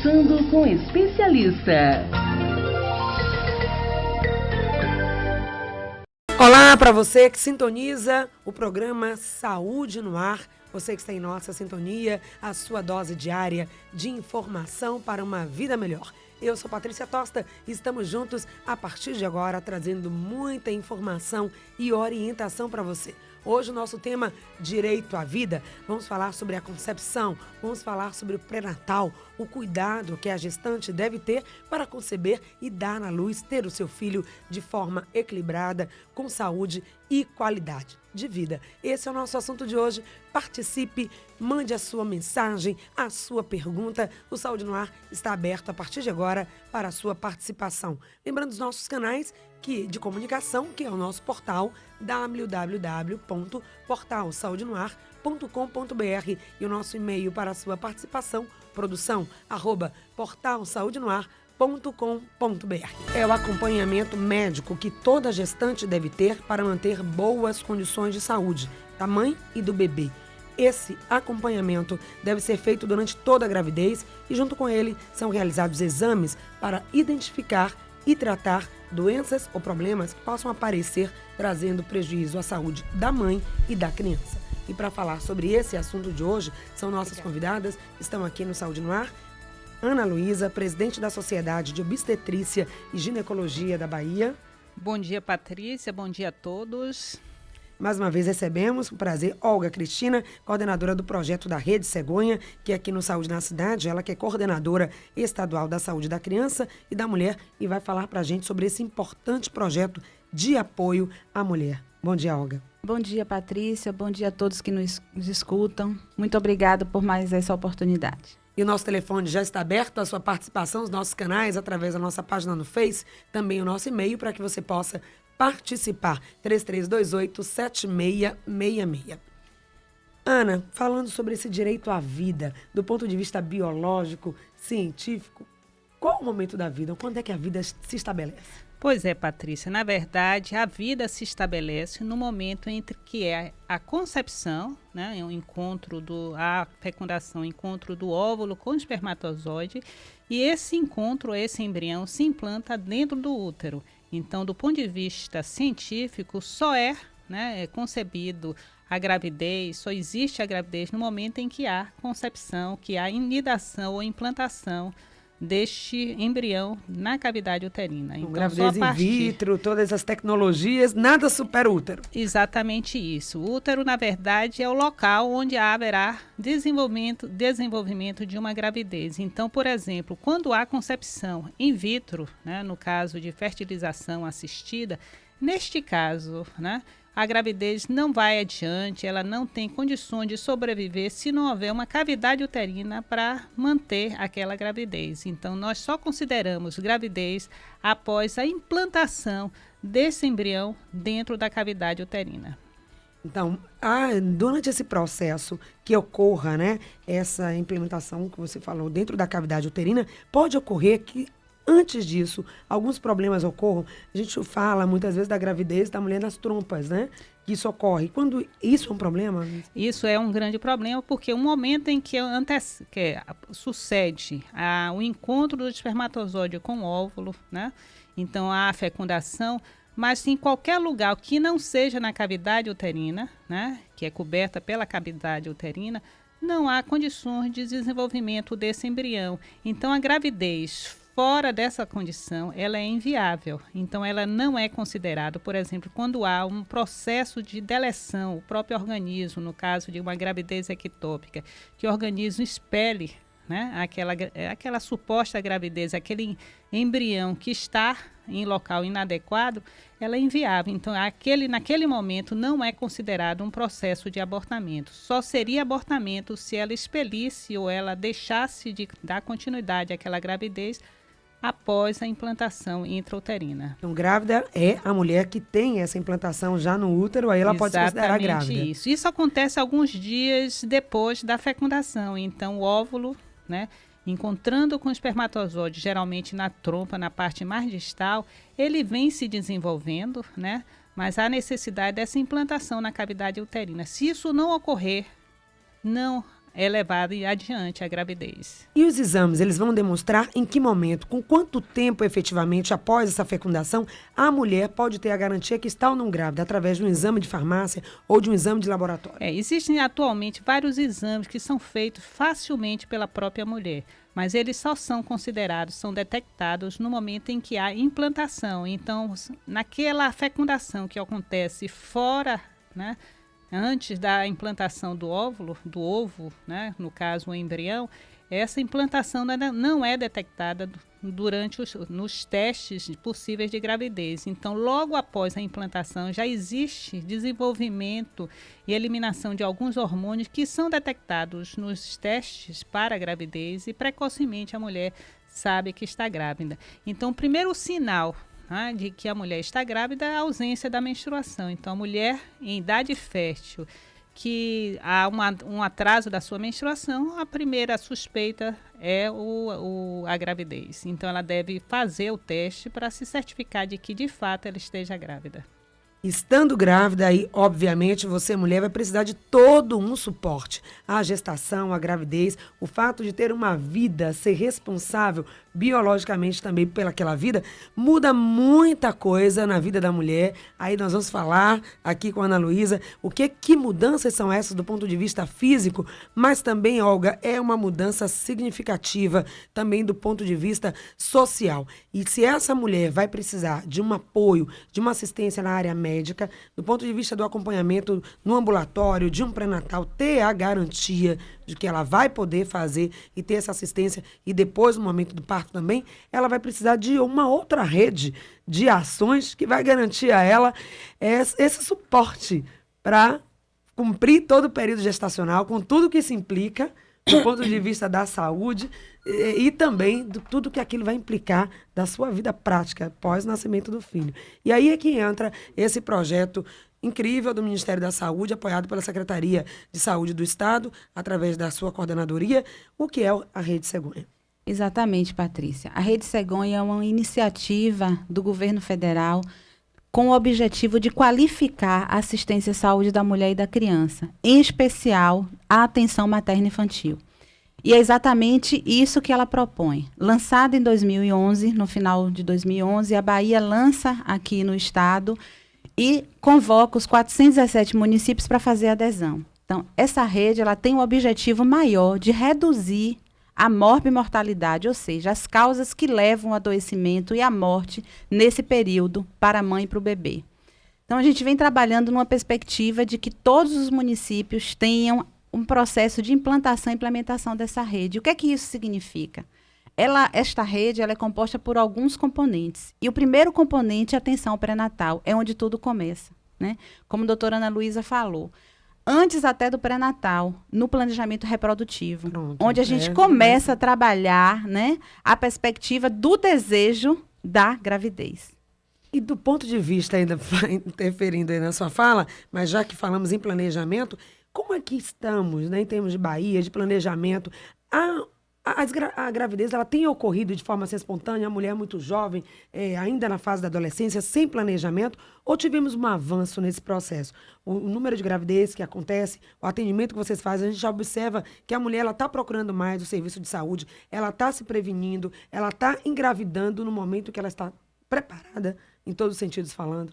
Conversando com especialista. Olá para você que sintoniza o programa Saúde no Ar. Você que está em nossa sintonia, a sua dose diária de informação para uma vida melhor. Eu sou Patrícia Tosta e estamos juntos a partir de agora trazendo muita informação e orientação para você. Hoje o nosso tema, Direito à Vida, vamos falar sobre a concepção, vamos falar sobre o pré-natal, o cuidado que a gestante deve ter para conceber e dar à luz, ter o seu filho de forma equilibrada, com saúde e qualidade de vida. Esse é o nosso assunto de hoje. Participe, mande a sua mensagem, a sua pergunta. O Saúde no Ar está aberto a partir de agora para a sua participação. Lembrando os nossos canais de comunicação, que é o nosso portal www.portalsaudenoar.com.br e o nosso e-mail para a sua participação, produção@portalsaudenoar.com.br. É o acompanhamento médico que toda gestante deve ter para manter boas condições de saúde da mãe e do bebê. Esse acompanhamento deve ser feito durante toda a gravidez e, junto com ele, são realizados exames para identificar e tratar doenças ou problemas que possam aparecer, trazendo prejuízo à saúde da mãe e da criança. E para falar sobre esse assunto de hoje, são nossas convidadas, estão aqui no Saúde no Ar, Ana Luísa, presidente da Sociedade de Obstetrícia e Ginecologia da Bahia. Bom dia, Patrícia. Bom dia a todos. Mais uma vez recebemos, um prazer, Olga Cristina, coordenadora do projeto da Rede Cegonha, que é aqui no Saúde na Cidade, ela que é coordenadora estadual da saúde da criança e da mulher e vai falar para a gente sobre esse importante projeto de apoio à mulher. Bom dia, Olga. Bom dia, Patrícia. Bom dia a todos que nos escutam. Muito obrigada por mais essa oportunidade. E o nosso telefone já está aberto à sua participação, os nossos canais, através da nossa página no Face, também o nosso e-mail para que você possa participar, 3328-7666. Ana, falando sobre esse direito à vida, do ponto de vista biológico, científico, qual o momento da vida? Quando é que a vida se estabelece? Pois é, Patrícia, na verdade, a vida se estabelece no momento entre que é a concepção, né, o encontro a fecundação, o encontro do óvulo com o espermatozoide, e esse encontro, esse embrião, se implanta dentro do útero. Então, do ponto de vista científico, só é concebido a gravidez, só existe a gravidez no momento em que há concepção, que há inidação ou implantação deste embrião na cavidade uterina. Então, gravidez in vitro, todas as tecnologias, nada supera o útero. Exatamente isso. O útero, na verdade, é o local onde haverá desenvolvimento de uma gravidez. Então, por exemplo, quando há concepção in vitro, no caso de fertilização assistida, neste caso, a gravidez não vai adiante, ela não tem condições de sobreviver se não houver uma cavidade uterina para manter aquela gravidez. Então, nós só consideramos gravidez após a implantação desse embrião dentro da cavidade uterina. Então, durante esse processo que ocorra, essa implementação que você falou dentro da cavidade uterina, pode ocorrer que antes disso, alguns problemas ocorram. A gente fala muitas vezes da gravidez da mulher nas trompas, que isso ocorre. Quando isso é um problema? Isso é um grande problema, porque o momento em que sucede o encontro do espermatozoide com o óvulo, então há a fecundação, mas em qualquer lugar que não seja na cavidade uterina, que é coberta pela cavidade uterina, não há condições de desenvolvimento desse embrião. Então a gravidez fora dessa condição, ela é inviável. Então, ela não é considerada, por exemplo, quando há um processo de deleção, o próprio organismo, no caso de uma gravidez ectópica, que o organismo expele aquela suposta gravidez, aquele embrião que está em local inadequado, ela é inviável. Então, naquele momento não é considerado um processo de abortamento. Só seria abortamento se ela expelisse ou ela deixasse de dar continuidade àquela gravidez após a implantação intrauterina. Então, grávida é a mulher que tem essa implantação já no útero, aí ela pode se considerar grávida. Isso acontece alguns dias depois da fecundação. Então, o óvulo, encontrando com o espermatozoide, geralmente na trompa, na parte mais distal, ele vem se desenvolvendo, mas há necessidade dessa implantação na cavidade uterina. Se isso não ocorrer, não é levada adiante a gravidez. E os exames, eles vão demonstrar em que momento, com quanto tempo efetivamente após essa fecundação, a mulher pode ter a garantia que está ou não grávida, através de um exame de farmácia ou de um exame de laboratório? Existem atualmente vários exames que são feitos facilmente pela própria mulher, mas eles só são considerados, são detectados no momento em que há implantação. Então, naquela fecundação que acontece fora, né, antes da implantação do ovo, né, no caso o embrião, essa implantação não é detectada durante nos testes possíveis de gravidez. Então, logo após a implantação, já existe desenvolvimento e eliminação de alguns hormônios que são detectados nos testes para a gravidez e precocemente a mulher sabe que está grávida. Então, o primeiro sinal de que a mulher está grávida é a ausência da menstruação. Então, a mulher em idade fértil, que há um atraso da sua menstruação, a primeira suspeita é a gravidez. Então, ela deve fazer o teste para se certificar de que, de fato, ela esteja grávida. Estando grávida, aí, obviamente, você, mulher, vai precisar de todo um suporte. A gestação, a gravidez, o fato de ter uma vida, ser responsável biologicamente também pelaquela vida, muda muita coisa na vida da mulher. Aí nós vamos falar aqui com a Ana Luísa que mudanças são essas do ponto de vista físico, mas também, Olga, é uma mudança significativa também do ponto de vista social. E se essa mulher vai precisar de um apoio, de uma assistência na área médica, do ponto de vista do acompanhamento no ambulatório, de um pré-natal, ter a garantia de que ela vai poder fazer e ter essa assistência, e depois, no momento do parto também, ela vai precisar de uma outra rede de ações que vai garantir a ela esse suporte para cumprir todo o período gestacional, com tudo que isso implica, do ponto de vista da saúde e também de tudo que aquilo vai implicar da sua vida prática pós-nascimento do filho. E aí é que entra esse projeto incrível do Ministério da Saúde, apoiado pela Secretaria de Saúde do Estado, através da sua coordenadoria, o que é a Rede Cegonha. Exatamente, Patrícia. A Rede Cegonha é uma iniciativa do governo federal com o objetivo de qualificar a assistência à saúde da mulher e da criança, em especial a atenção materno-infantil. E é exatamente isso que ela propõe. Lançada em 2011, no final de 2011, a Bahia lança aqui no estado e convoca os 417 municípios para fazer adesão. Então, essa rede ela tem um objetivo maior de reduzir a morbimortalidade, ou seja, as causas que levam ao adoecimento e à morte nesse período para a mãe e para o bebê. Então, a gente vem trabalhando numa perspectiva de que todos os municípios tenham um processo de implantação e implementação dessa rede. O que é que isso significa? Esta rede ela é composta por alguns componentes. E o primeiro componente é a atenção pré-natal, é onde tudo começa, né? Como a doutora Ana Luísa falou. Antes até do pré-natal, no planejamento reprodutivo, onde a gente começa a trabalhar, né, a perspectiva do desejo da gravidez. E do ponto de vista, ainda interferindo aí na sua fala, mas já que falamos em planejamento, como é que estamos, né, em termos de Bahia, de planejamento? A gravidez ela tem ocorrido de forma assim, espontânea, a mulher muito jovem, ainda na fase da adolescência, sem planejamento, ou tivemos um avanço nesse processo? O número de gravidez que acontece, o atendimento que vocês fazem, a gente já observa que a mulher está procurando mais o serviço de saúde, ela está se prevenindo, ela está engravidando no momento que ela está preparada, em todos os sentidos falando.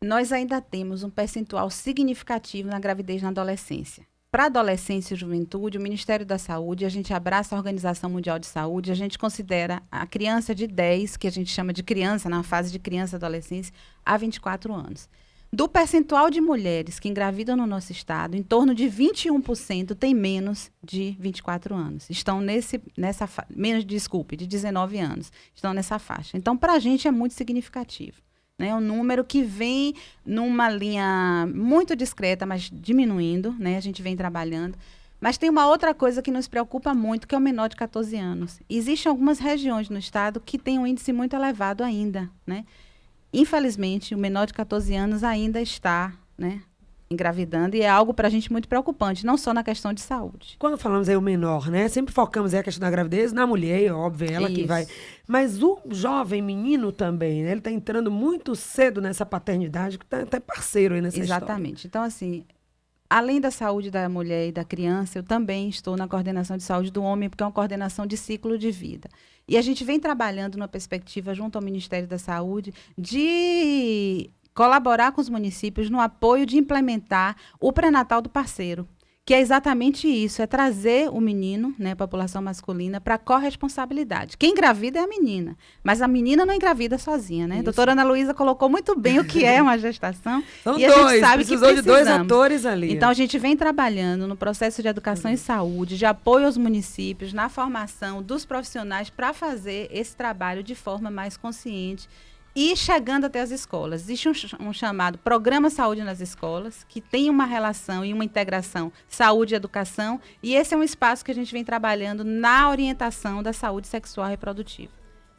Nós ainda temos um percentual significativo na gravidez na adolescência. Para a adolescência e juventude, o Ministério da Saúde, a gente abraça a Organização Mundial de Saúde, a gente considera a criança de 10, que a gente chama de criança, na fase de criança e adolescência, a 24 anos. Do percentual de mulheres que engravidam no nosso estado, em torno de 21% tem menos de 24 anos. Estão de 19 anos, estão nessa faixa. Então, para a gente é muito significativo. É um número que vem numa linha muito discreta, mas diminuindo, né? A gente vem trabalhando. Mas tem uma outra coisa que nos preocupa muito, que é o menor de 14 anos. Existem algumas regiões no estado que têm um índice muito elevado ainda, né? Infelizmente, o menor de 14 anos ainda está, né, engravidando, e é algo para a gente muito preocupante, não só na questão de saúde. Quando falamos aí o menor, né? Sempre focamos aí a questão da gravidez na mulher, óbvio, ela que vai. Mas o jovem menino também, né? Ele está entrando muito cedo nessa paternidade, que está até parceiro aí nessa Exatamente. história. Então, assim, Além da saúde da mulher e da criança, eu também estou na coordenação de saúde do homem, porque é uma coordenação de ciclo de vida. E a gente vem trabalhando numa perspectiva, junto ao Ministério da Saúde, de colaborar com os municípios no apoio de implementar o pré-natal do parceiro, que é exatamente isso, é trazer o menino, né, a população masculina, para a corresponsabilidade. Quem engravida é a menina, mas a menina não engravida sozinha, né? A doutora Ana Luísa colocou muito bem o que é uma gestação. São e dois, a gente sabe precisou que de dois atores ali. Então, a gente vem trabalhando no processo de educação e saúde, de apoio aos municípios, na formação dos profissionais para fazer esse trabalho de forma mais consciente e chegando até as escolas. Existe um chamado Programa Saúde nas Escolas, que tem uma relação e uma integração saúde e educação, e esse é um espaço que a gente vem trabalhando na orientação da saúde sexual e reprodutiva.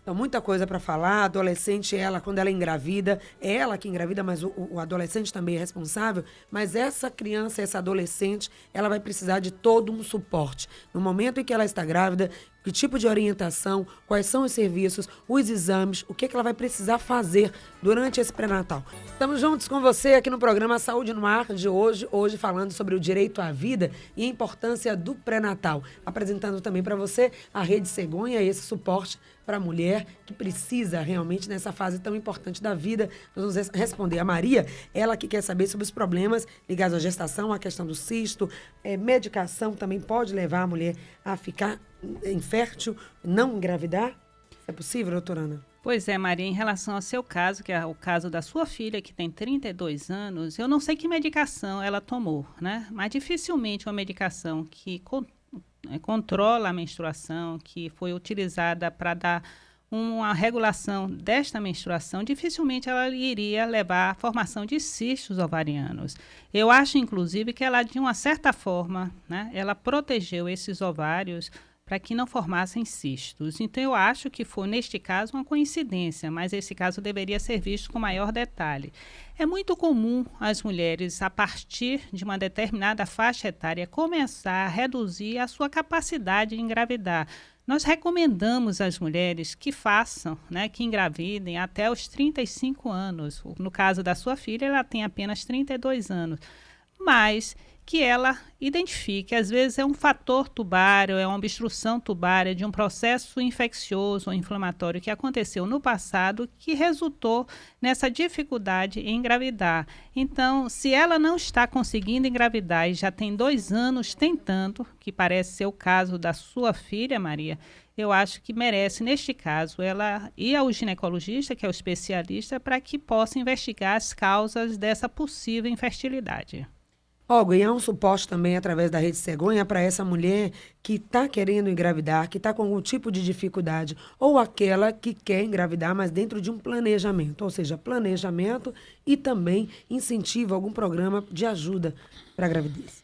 Então, muita coisa para falar. A adolescente, quando ela engravida, é ela que engravida, mas o adolescente também é responsável. Mas essa criança, essa adolescente, ela vai precisar de todo um suporte. No momento em que ela está grávida, que tipo de orientação, quais são os serviços, os exames, o que ela vai precisar fazer durante esse pré-natal. Estamos juntos com você aqui no programa Saúde no Ar de hoje falando sobre o direito à vida e a importância do pré-natal. Apresentando também para você a Rede Cegonha, esse suporte para a mulher que precisa realmente nessa fase tão importante da vida. Nós vamos responder a Maria, ela que quer saber sobre os problemas ligados à gestação, a questão do cisto, medicação também pode levar a mulher a ficar infértil, não engravidar? É possível, doutora Ana? Pois é, Maria, em relação ao seu caso, que é o caso da sua filha, que tem 32 anos, eu não sei que medicação ela tomou, né? Mas dificilmente uma medicação que controla a menstruação, que foi utilizada para dar uma regulação desta menstruação, dificilmente ela iria levar à formação de cistos ovarianos. Eu acho, inclusive, que ela, de uma certa forma, né, ela protegeu esses ovários para que não formassem cistos. Então, eu acho que foi, neste caso, uma coincidência, mas esse caso deveria ser visto com maior detalhe. É muito comum as mulheres, a partir de uma determinada faixa etária, começar a reduzir a sua capacidade de engravidar. Nós recomendamos às mulheres que façam, né, que engravidem até os 35 anos. No caso da sua filha, ela tem apenas 32 anos. Mas que ela identifique, às vezes é um fator tubário, é uma obstrução tubária de um processo infeccioso ou inflamatório que aconteceu no passado que resultou nessa dificuldade em engravidar. Então, se ela não está conseguindo engravidar e já tem 2 anos tentando, que parece ser o caso da sua filha, Maria, eu acho que merece, neste caso, ela ir ao ginecologista, que é o especialista, para que possa investigar as causas dessa possível infertilidade. Olga, e há um suporte também através da Rede Cegonha para essa mulher que está querendo engravidar, que está com algum tipo de dificuldade, ou aquela que quer engravidar, mas dentro de um planejamento, ou seja, planejamento e também incentivo, algum programa de ajuda para a gravidez.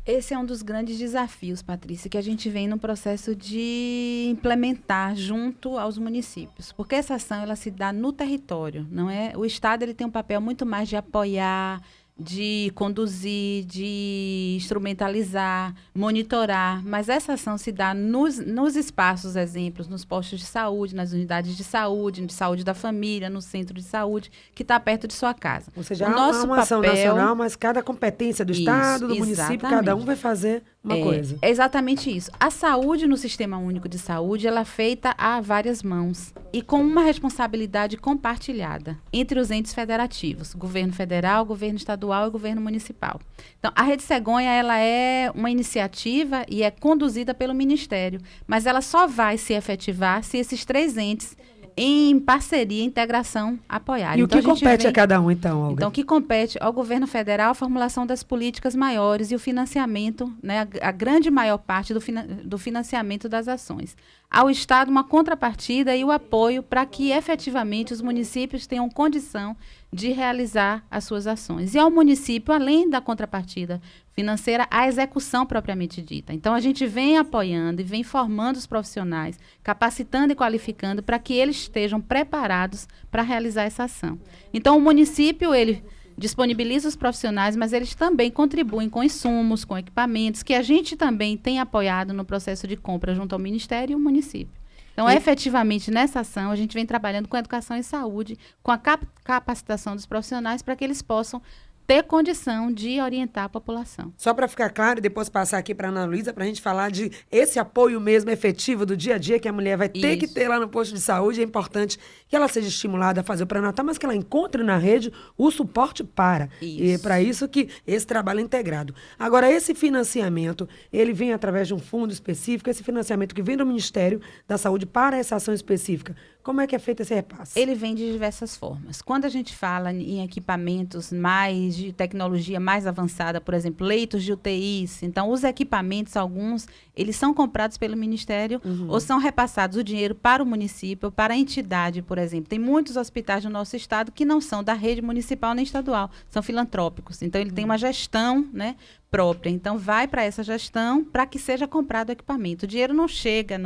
Esse é um dos grandes desafios, Patrícia, que a gente vem no processo de implementar junto aos municípios, porque essa ação ela se dá no território, não é? O Estado ele tem um papel muito mais de apoiar, de conduzir, de instrumentalizar, monitorar, mas essa ação se dá nos espaços, exemplos, nos postos de saúde, nas unidades de saúde da família, no centro de saúde, que está perto de sua casa. Ou seja, há uma ação nacional, mas cada competência do Estado, do município, cada um vai fazer uma coisa. É exatamente isso. A saúde no Sistema Único de Saúde, ela é feita a várias mãos e com uma responsabilidade compartilhada entre os entes federativos, governo federal, governo estadual e governo municipal. Então, a Rede Cegonha, ela é uma iniciativa e é conduzida pelo Ministério, mas ela só vai se efetivar se esses 3 entes, em parceria, integração, apoiarem. E o que compete a cada um, então, Olga? Então, o que compete ao governo federal a formulação das políticas maiores e o financiamento, né, a grande maior parte do financiamento das ações. Ao Estado, uma contrapartida e o apoio para que, efetivamente, os municípios tenham condição de realizar as suas ações. E ao município, além da contrapartida financeira, a execução propriamente dita. Então, a gente vem apoiando e vem formando os profissionais, capacitando e qualificando para que eles estejam preparados para realizar essa ação. Então, o município, ele disponibiliza os profissionais, mas eles também contribuem com insumos, com equipamentos, que a gente também tem apoiado no processo de compra junto ao Ministério e o município. Então, efetivamente, nessa ação, a gente vem trabalhando com educação e saúde, com a capacitação dos profissionais para que eles possam ter condição de orientar a população. Só para ficar claro, e depois passar aqui para a Ana Luísa, para a gente falar de esse apoio mesmo efetivo do dia a dia que a mulher vai ter que ter lá no posto de saúde. É importante que ela seja estimulada a fazer o pré-natal, mas que ela encontre na rede o suporte para. E é para isso que esse trabalho é integrado. Agora, esse financiamento, ele vem através de um fundo específico, esse financiamento que vem do Ministério da Saúde para essa ação específica. Como é que é feito esse repasse? Ele vem de diversas formas. Quando a gente fala em equipamentos mais de tecnologia mais avançada, por exemplo, leitos de UTIs, então os equipamentos, alguns, eles são comprados pelo Ministério ou são repassados o dinheiro para o município, para a entidade, por exemplo. Tem muitos hospitais no nosso estado que não são da rede municipal nem estadual, são filantrópicos. Então, ele tem uma gestão, né, própria. Então, vai para essa gestão para que seja comprado o equipamento. O dinheiro não chega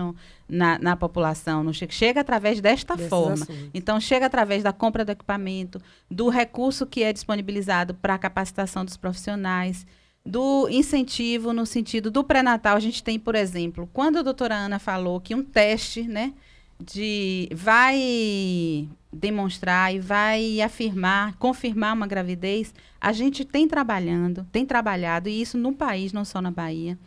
na população, não chega através desta forma. Ações. Então, chega através da compra do equipamento, do recurso que é disponibilizado para a capacitação dos profissionais, do incentivo no sentido do pré-natal. A gente tem, por exemplo, quando a doutora Ana falou que um teste, né, vai demonstrar e vai afirmar, confirmar uma gravidez, a gente tem trabalhado, e isso no país, não só na Bahia,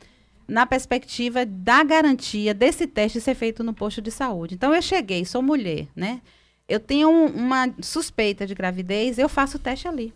na perspectiva da garantia desse teste ser feito no posto de saúde. Então, eu cheguei, sou mulher, né? Eu tenho uma suspeita de gravidez, eu faço o teste ali.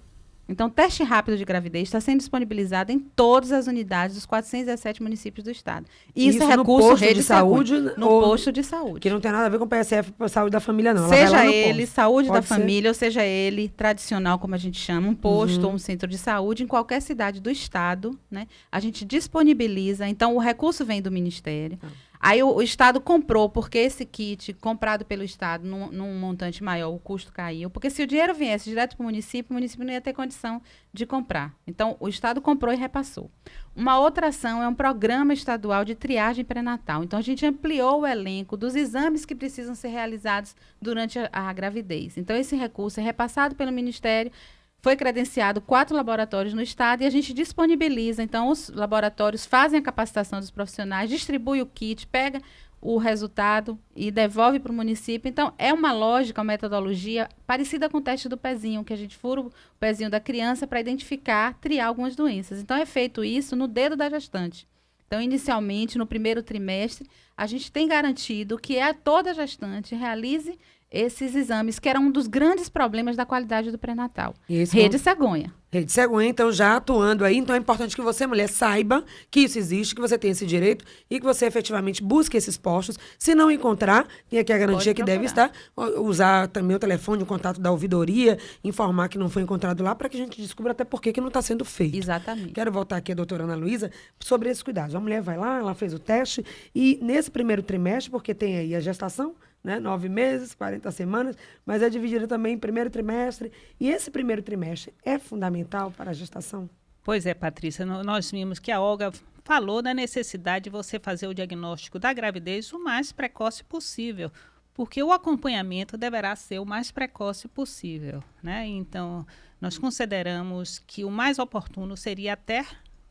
Então, o teste rápido de gravidez está sendo disponibilizado em todas as unidades dos 417 municípios do estado. Isso é recurso rede de saúde no posto de saúde. Que não tem nada a ver com o PSF, Saúde da Família, não. Seja ele saúde da Pode ser? família, ou seja ele tradicional, como a gente chama, um posto ou um centro de saúde, em qualquer cidade do estado, né? A gente disponibiliza, então o recurso vem do Ministério. Aí o Estado comprou, porque esse kit comprado pelo Estado num montante maior, o custo caiu. Porque se o dinheiro viesse direto para o município não ia ter condição de comprar. Então, o Estado comprou e repassou. Uma outra ação é um programa estadual de triagem pré-natal. Então, a gente ampliou o elenco dos exames que precisam ser realizados durante a gravidez. Então, esse recurso é repassado pelo Ministério. Foi credenciado 4 laboratórios no estado e a gente disponibiliza. Então, os laboratórios fazem a capacitação dos profissionais, distribui o kit, pega o resultado e devolve para o município. Então, é uma lógica, uma metodologia parecida com o teste do pezinho, que a gente fura o pezinho da criança para identificar, triar algumas doenças. Então, é feito isso no dedo da gestante. Então, inicialmente, no primeiro trimestre, a gente tem garantido que toda gestante realize esses exames, que era um dos grandes problemas da qualidade do pré-natal. Rede Cegonha. Rede Cegonha, então, já atuando aí. Então, é importante que você, mulher, saiba que isso existe, que você tem esse direito e que você efetivamente busque esses postos. Se não encontrar, tem aqui a garantia que deve estar. Usar também o telefone, o contato da ouvidoria, informar que não foi encontrado lá, para que a gente descubra até por que não está sendo feito. Exatamente. Quero voltar aqui a doutora Ana Luísa sobre esses cuidados. A mulher vai lá, ela fez o teste e nesse primeiro trimestre, porque tem aí a gestação, né, 9 meses, 40 semanas, mas é dividida também em primeiro trimestre. E esse primeiro trimestre é fundamental para a gestação? Pois é, Patrícia, nós vimos que a Olga falou da necessidade de você fazer o diagnóstico da gravidez o mais precoce possível, porque o acompanhamento deverá ser o mais precoce possível, né? Então, nós consideramos que o mais oportuno seria até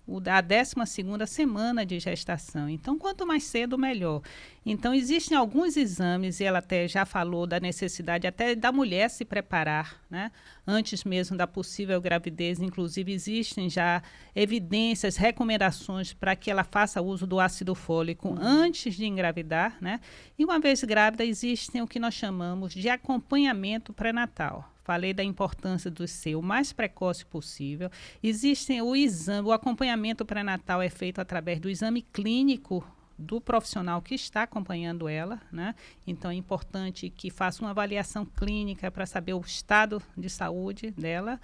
a 12ª semana de gestação. Então, quanto mais cedo, melhor. Então, existem alguns exames, e ela até já falou da necessidade até da mulher se preparar, né? Antes mesmo da possível gravidez. Inclusive, existem já evidências, recomendações para que ela faça uso do ácido fólico antes de engravidar, né? E uma vez grávida, existem o que nós chamamos de acompanhamento pré-natal. Falei da importância do ser o mais precoce possível. Existem o acompanhamento pré-natal é feito através do exame clínico do profissional que está acompanhando ela, né? Então, é importante que faça uma avaliação clínica para saber o estado de saúde dela.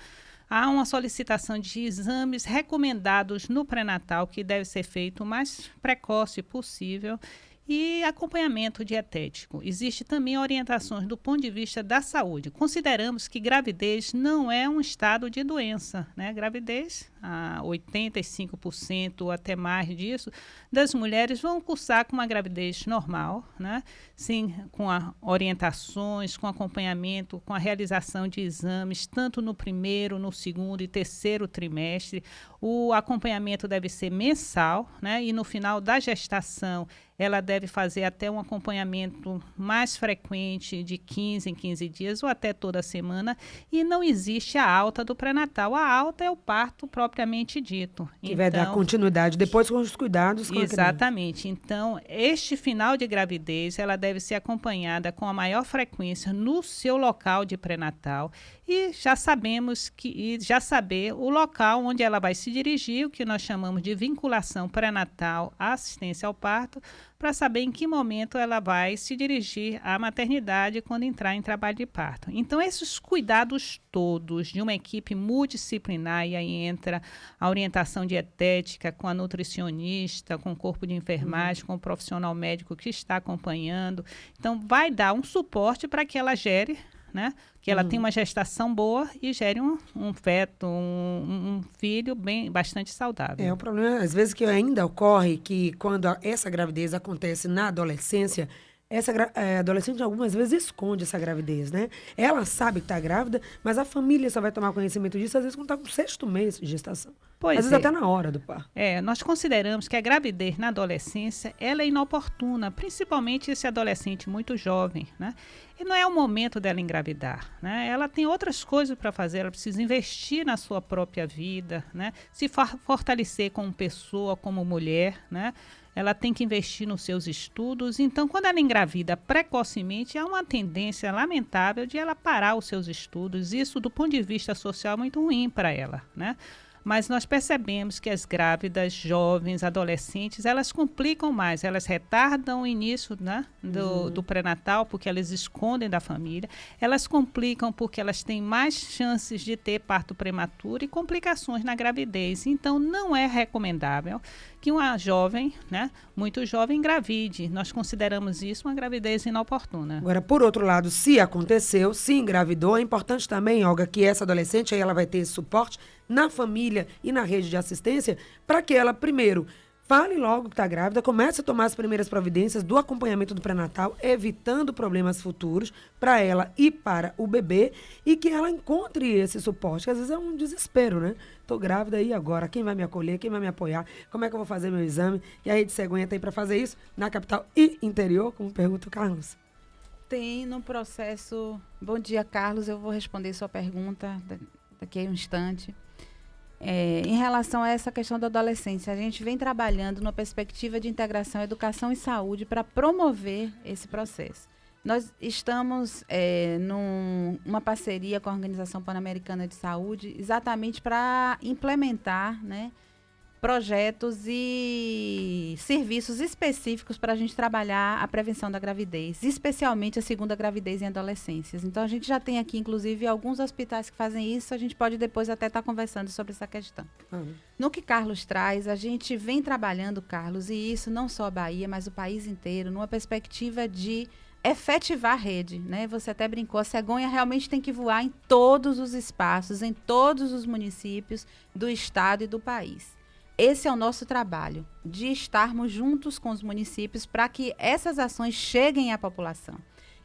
Há uma solicitação de exames recomendados no pré-natal que deve ser feito o mais precoce possível. E acompanhamento dietético. Existe também orientações do ponto de vista da saúde. Consideramos que gravidez não é um estado de doença, né? Gravidez, 85% ou até mais disso, das mulheres vão cursar com uma gravidez normal, né? Sim, com orientações, com acompanhamento, com a realização de exames, tanto no primeiro, no segundo e terceiro trimestre. O acompanhamento deve ser mensal, né? E no final da gestação ela deve fazer até um acompanhamento mais frequente, de 15 em 15 dias ou até toda semana, e não existe a alta do pré-natal. A alta é o parto propriamente dito. Que vai dar continuidade depois com os cuidados com a criança. Exatamente. Então, este final de gravidez, ela deve ser acompanhada com a maior frequência no seu local de pré-natal, e já sabemos já saber o local onde ela vai se dirigir, o que nós chamamos de vinculação pré-natal à assistência ao parto, para saber em que momento ela vai se dirigir à maternidade quando entrar em trabalho de parto. Então, esses cuidados todos de uma equipe multidisciplinar, e aí entra a orientação dietética com a nutricionista, com o corpo de enfermagem, com o profissional médico que está acompanhando. Então, vai dar um suporte para que ela gere, né? Que ela tenha uma gestação boa e gere um feto, um filho bastante saudável. O problema, às vezes, que ainda ocorre que quando essa gravidez acontece na adolescência, a adolescente algumas vezes esconde essa gravidez, né? Ela sabe que está grávida, mas a família só vai tomar conhecimento disso, às vezes, quando está com o 6º mês de gestação. Às vezes até na hora do parto. Nós consideramos que a gravidez na adolescência, ela é inoportuna, principalmente esse adolescente muito jovem, né? E não é o momento dela engravidar, né? Ela tem outras coisas para fazer, ela precisa investir na sua própria vida, né? Se fortalecer como pessoa, como mulher, né? Ela tem que investir nos seus estudos. Então, quando ela engravida precocemente, há uma tendência lamentável de ela parar os seus estudos. Isso, do ponto de vista social, é muito ruim para ela, né? Mas nós percebemos que as grávidas, jovens, adolescentes, elas complicam mais, elas retardam o início, né, do pré-natal, porque elas escondem da família, elas complicam porque elas têm mais chances de ter parto prematuro e complicações na gravidez. Então, não é recomendável que uma jovem, né, muito jovem, engravide. Nós consideramos isso uma gravidez inoportuna. Agora, por outro lado, se aconteceu, se engravidou, é importante também, Olga, que essa adolescente aí ela vai ter esse suporte na família e na rede de assistência, para que ela, primeiro, fale logo que está grávida, comece a tomar as primeiras providências do acompanhamento do pré-natal, evitando problemas futuros para ela e para o bebê, e que ela encontre esse suporte, que às vezes é um desespero, né? Estou grávida e agora? Quem vai me acolher? Quem vai me apoiar? Como é que eu vou fazer meu exame? E a Rede Cegonha tem para fazer isso na capital e interior, como pergunta o Carlos. Tem no processo... Bom dia, Carlos. Eu vou responder sua pergunta daqui a um instante. Em relação a essa questão da adolescência, a gente vem trabalhando numa perspectiva de integração, educação e saúde para promover esse processo. Nós estamos numa parceria com a Organização Pan-Americana de Saúde exatamente para implementar, né, projetos e serviços específicos para a gente trabalhar a prevenção da gravidez, especialmente a segunda gravidez em adolescências. Então, a gente já tem aqui, inclusive, alguns hospitais que fazem isso, a gente pode depois até estar conversando sobre essa questão. No que Carlos traz, a gente vem trabalhando, Carlos, e isso não só a Bahia, mas o país inteiro, numa perspectiva de efetivar a rede, né? Você até brincou, a cegonha realmente tem que voar em todos os espaços, em todos os municípios do estado e do país. Esse é o nosso trabalho, de estarmos juntos com os municípios para que essas ações cheguem à população.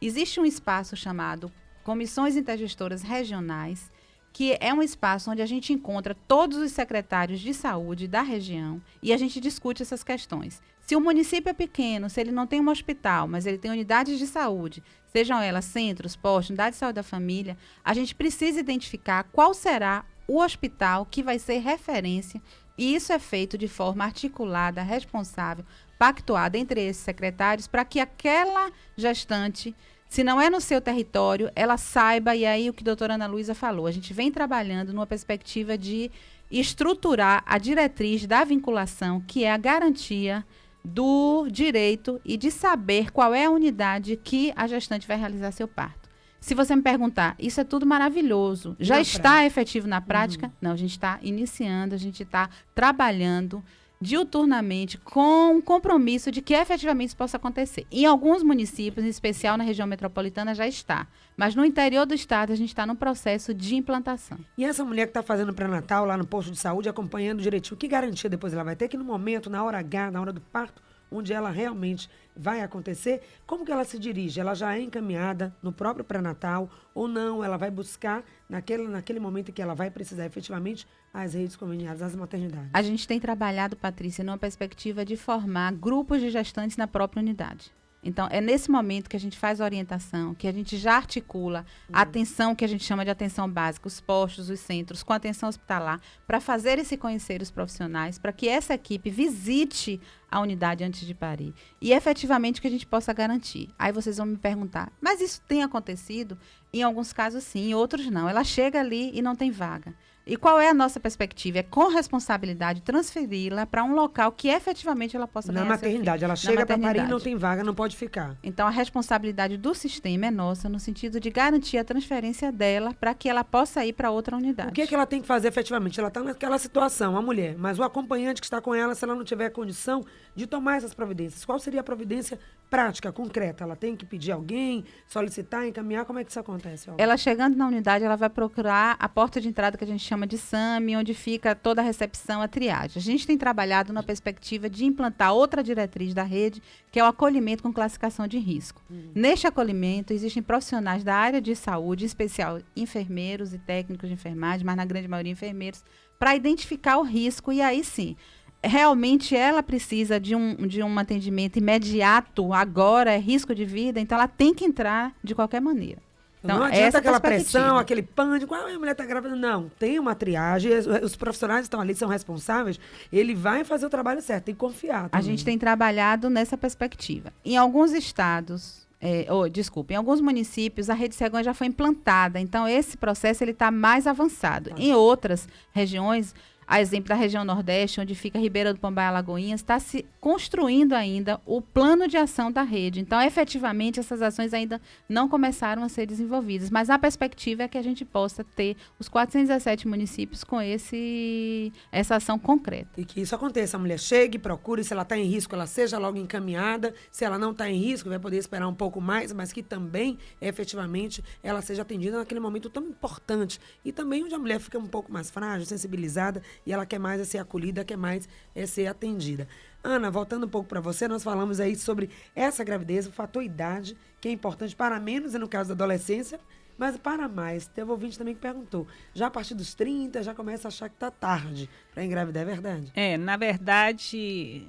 Existe um espaço chamado Comissões Intergestoras Regionais, que é um espaço onde a gente encontra todos os secretários de saúde da região e a gente discute essas questões. Se o município é pequeno, se ele não tem um hospital, mas ele tem unidades de saúde, sejam elas centros, postos, unidade de saúde da família, a gente precisa identificar qual será o hospital que vai ser referência. E isso é feito de forma articulada, responsável, pactuada entre esses secretários, para que aquela gestante, se não é no seu território, ela saiba, e aí o que a doutora Ana Luísa falou, a gente vem trabalhando numa perspectiva de estruturar a diretriz da vinculação, que é a garantia do direito e de saber qual é a unidade que a gestante vai realizar seu parto. Se você me perguntar, isso é tudo maravilhoso, já está efetivo na prática? Não, a gente está iniciando, a gente está trabalhando diuturnamente com um compromisso de que efetivamente isso possa acontecer. Em alguns municípios, em especial na região metropolitana, já está. Mas no interior do estado, a gente está num processo de implantação. E essa mulher que está fazendo pré-natal lá no posto de saúde, acompanhando direitinho, que garantia depois ela vai ter que no momento, na hora H, na hora do parto, onde ela realmente vai acontecer, como que ela se dirige? Ela já é encaminhada no próprio pré-natal ou não? Ela vai buscar naquele momento em que ela vai precisar efetivamente as redes conveniadas, as maternidades? A gente tem trabalhado, Patrícia, numa perspectiva de formar grupos de gestantes na própria unidade. Então, é nesse momento que a gente faz a orientação, que a gente já articula a atenção, que a gente chama de atenção básica, os postos, os centros, com atenção hospitalar, para fazer esse conhecer os profissionais, para que essa equipe visite a unidade antes de parir. E, efetivamente, que a gente possa garantir. Aí vocês vão me perguntar, mas isso tem acontecido? Em alguns casos, sim, em outros não. Ela chega ali e não tem vaga. E qual é a nossa perspectiva? É, com responsabilidade, transferi-la para um local que efetivamente ela possa Na ganhar seu filho. maternidade. Ela chega para parir e não tem vaga, não pode ficar. Então, a responsabilidade do sistema é nossa, no sentido de garantir a transferência dela para que ela possa ir para outra unidade. O que é que ela tem que fazer efetivamente? Ela está naquela situação, a mulher, mas o acompanhante que está com ela, se ela não tiver condição de tomar essas providências, qual seria a providência prática, concreta? Ela tem que pedir alguém, solicitar, encaminhar? Como é que isso acontece? Ela chegando na unidade, ela vai procurar a porta de entrada que a gente chama de SAMI, onde fica toda a recepção, a triagem. A gente tem trabalhado na perspectiva de implantar outra diretriz da rede, que é o acolhimento com classificação de risco. Neste acolhimento, existem profissionais da área de saúde, em especial enfermeiros e técnicos de enfermagem, mas na grande maioria enfermeiros, para identificar o risco e aí sim, realmente ela precisa de um atendimento imediato, agora é risco de vida, então ela tem que entrar de qualquer maneira. Então, não adianta aquela pressão, aquele pânico, a mulher está grávida. Não, tem uma triagem, os profissionais estão ali, são responsáveis, ele vai fazer o trabalho certo, tem que confiar também. A gente tem trabalhado nessa perspectiva. Em alguns estados, em alguns municípios, a rede Cegonha já foi implantada, então esse processo está mais avançado. Em outras regiões, a exemplo da região Nordeste, onde fica Ribeira do Pombal e Alagoinhas, está se construindo ainda o plano de ação da rede. Então, efetivamente, essas ações ainda não começaram a ser desenvolvidas. Mas a perspectiva é que a gente possa ter os 417 municípios com essa ação concreta. E que isso aconteça. A mulher chegue, procure, se ela está em risco, ela seja logo encaminhada. Se ela não está em risco, vai poder esperar um pouco mais, mas que também, efetivamente, ela seja atendida naquele momento tão importante. E também onde a mulher fica um pouco mais frágil, sensibilizada, e ela quer mais ser acolhida, quer mais ser atendida. Ana, voltando um pouco para você, nós falamos aí sobre essa gravidez, o fator idade, que é importante para menos, no caso da adolescência, mas para mais. Teve um ouvinte também que perguntou, já a partir dos 30, já começa a achar que está tarde para engravidar, é verdade? Na verdade,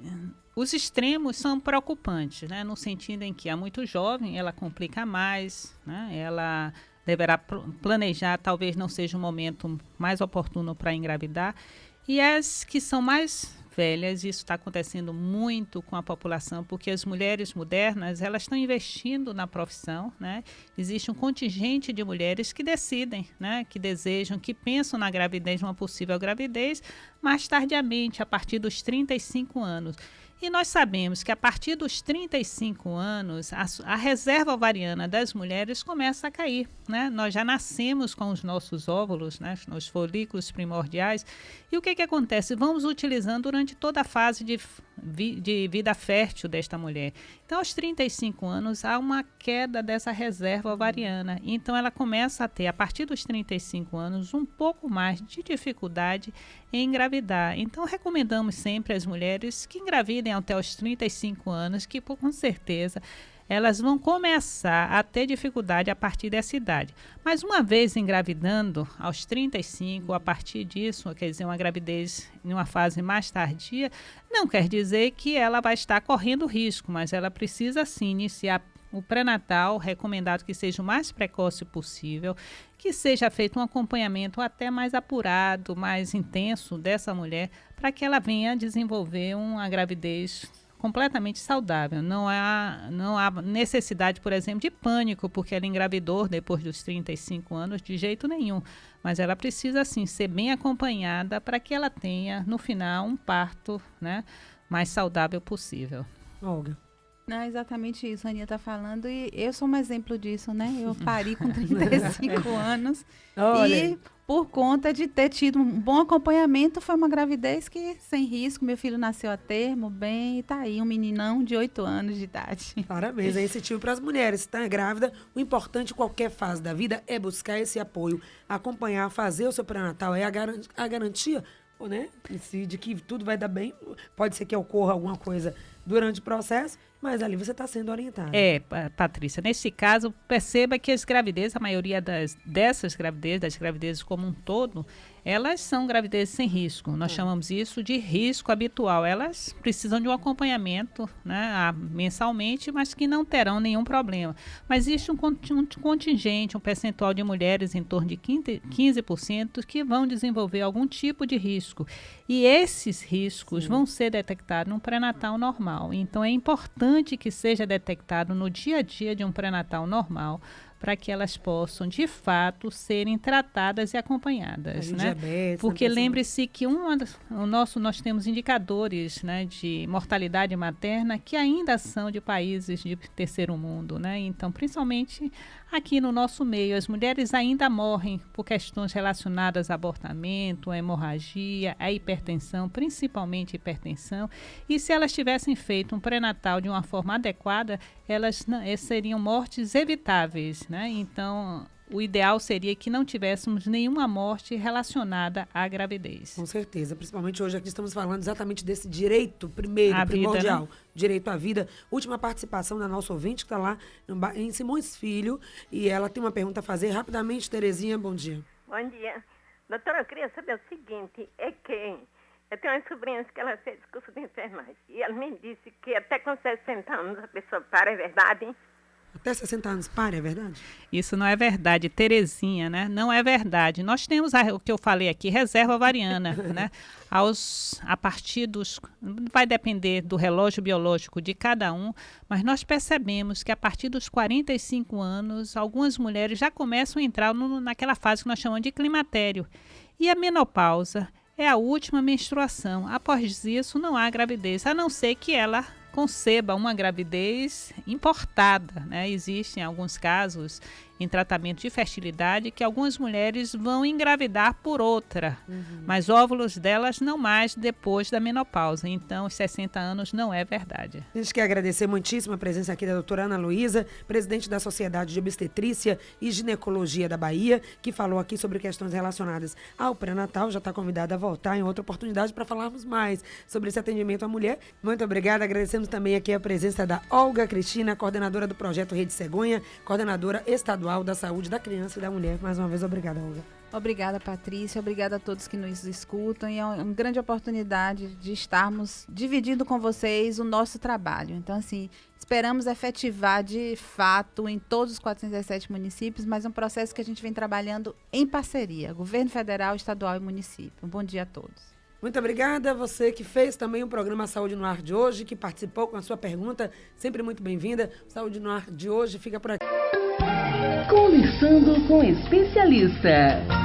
os extremos são preocupantes, né? No sentido em que a muito jovem, ela complica mais, né? Ela deverá planejar, talvez não seja o momento mais oportuno para engravidar. E as que são mais velhas, isso está acontecendo muito com a população, porque as mulheres modernas, elas estão investindo na profissão, né? Existe um contingente de mulheres que decidem, né? Que desejam, que pensam na gravidez, uma possível gravidez, mais tardiamente, a partir dos 35 anos. E nós sabemos que a partir dos 35 anos, a reserva ovariana das mulheres começa a cair, né? Nós já nascemos com os nossos óvulos, né? Os folículos primordiais. E o que acontece? Vamos utilizando durante toda a fase de vida fértil desta mulher. Então, aos 35 anos, há uma queda dessa reserva ovariana. Então, ela começa a ter, a partir dos 35 anos, um pouco mais de dificuldade em engravidar. Então, recomendamos sempre às mulheres que engravidem até os 35 anos, que com certeza elas vão começar a ter dificuldade a partir dessa idade. Mas uma vez engravidando, aos 35, a partir disso, quer dizer, uma gravidez em uma fase mais tardia, não quer dizer que ela vai estar correndo risco, mas ela precisa sim iniciar o pré-natal, recomendado que seja o mais precoce possível, que seja feito um acompanhamento até mais apurado, mais intenso dessa mulher, para que ela venha desenvolver uma gravidez completamente saudável. Não há necessidade, por exemplo, de pânico, porque ela engravidou depois dos 35 anos, de jeito nenhum. Mas ela precisa, sim, ser bem acompanhada para que ela tenha, no final, um parto, né, mais saudável possível. Olga. Não, é exatamente isso, a Aninha está falando, e eu sou um exemplo disso, né? Eu pari com 35 anos. Olha. E por conta de ter tido um bom acompanhamento, foi uma gravidez que sem risco, meu filho nasceu a termo, bem, e tá aí, um meninão de 8 anos de idade. Parabéns, é incentivo para as mulheres. Se está grávida, o importante em qualquer fase da vida é buscar esse apoio, acompanhar, fazer o seu pré-natal, é a garantia né, de que tudo vai dar bem. Pode ser que ocorra alguma coisa durante o processo, mas ali você está sendo orientada. Patrícia, nesse caso, perceba que as gravidezes, a maioria dessas gravidezes, das gravidezes como um todo, elas são gravidezes sem risco. Nós chamamos isso de risco habitual. Elas precisam de um acompanhamento, né, mensalmente, mas que não terão nenhum problema. Mas existe um contingente, um percentual de mulheres em torno de 15% que vão desenvolver algum tipo de risco. E esses riscos vão ser detectados no pré-natal normal. Então, é importante que seja detectado no dia a dia de um pré-natal normal, para que elas possam, de fato, serem tratadas e acompanhadas, né? Diabetes, porque lembre-se que nós temos indicadores, né, de mortalidade materna que ainda são de países de terceiro mundo, né? Então, principalmente aqui no nosso meio, as mulheres ainda morrem por questões relacionadas a abortamento, a hemorragia, a hipertensão, principalmente hipertensão. E se elas tivessem feito um pré-natal de uma forma adequada, elas seriam mortes evitáveis, né? Então, o ideal seria que não tivéssemos nenhuma morte relacionada à gravidez. Com certeza, principalmente hoje aqui estamos falando exatamente desse direito primordial, vida, né? Direito à vida. Última participação da nossa ouvinte que está lá em Simões Filho, e ela tem uma pergunta a fazer rapidamente. Terezinha, bom dia. Bom dia. Doutora, eu queria saber o seguinte, é que eu tenho umas sobrinhas que ela fez curso de enfermagem, e ela me disse que até com 60 anos a pessoa para, é verdade? Até 60 anos, para, é verdade? Isso não é verdade, Terezinha, né? Não é verdade. Nós temos o que eu falei aqui, reserva ovariana, né? A partir vai depender do relógio biológico de cada um, mas nós percebemos que a partir dos 45 anos, algumas mulheres já começam a entrar naquela fase que nós chamamos de climatério. E a menopausa é a última menstruação. Após isso, não há gravidez, a não ser que ela conceba uma gravidez importada, né? Existem alguns casos em tratamento de fertilidade que algumas mulheres vão engravidar por outra, mas óvulos delas não mais depois da menopausa. Então, os 60 anos não é verdade. A gente quer agradecer muitíssimo a presença aqui da doutora Ana Luísa, presidente da Sociedade de Obstetrícia e Ginecologia da Bahia, que falou aqui sobre questões relacionadas ao pré-natal. Já está convidada a voltar em outra oportunidade para falarmos mais sobre esse atendimento à mulher. Muito obrigada. Agradecemos também aqui a presença da Olga Cristina, coordenadora do projeto Rede Cegonha, coordenadora estadual da Saúde da Criança e da Mulher. Mais uma vez, obrigada, Olga. Obrigada, Patrícia. Obrigada a todos que nos escutam. E é uma grande oportunidade de estarmos dividindo com vocês o nosso trabalho. Então, assim, esperamos efetivar de fato em todos os 417 municípios, mas é um processo que a gente vem trabalhando em parceria, governo federal, estadual e município. Um bom dia a todos. Muito obrigada a você que fez também o programa Saúde no Ar de hoje, que participou com a sua pergunta. Sempre muito bem-vinda. Saúde no Ar de hoje fica por aqui. Conversando com especialista.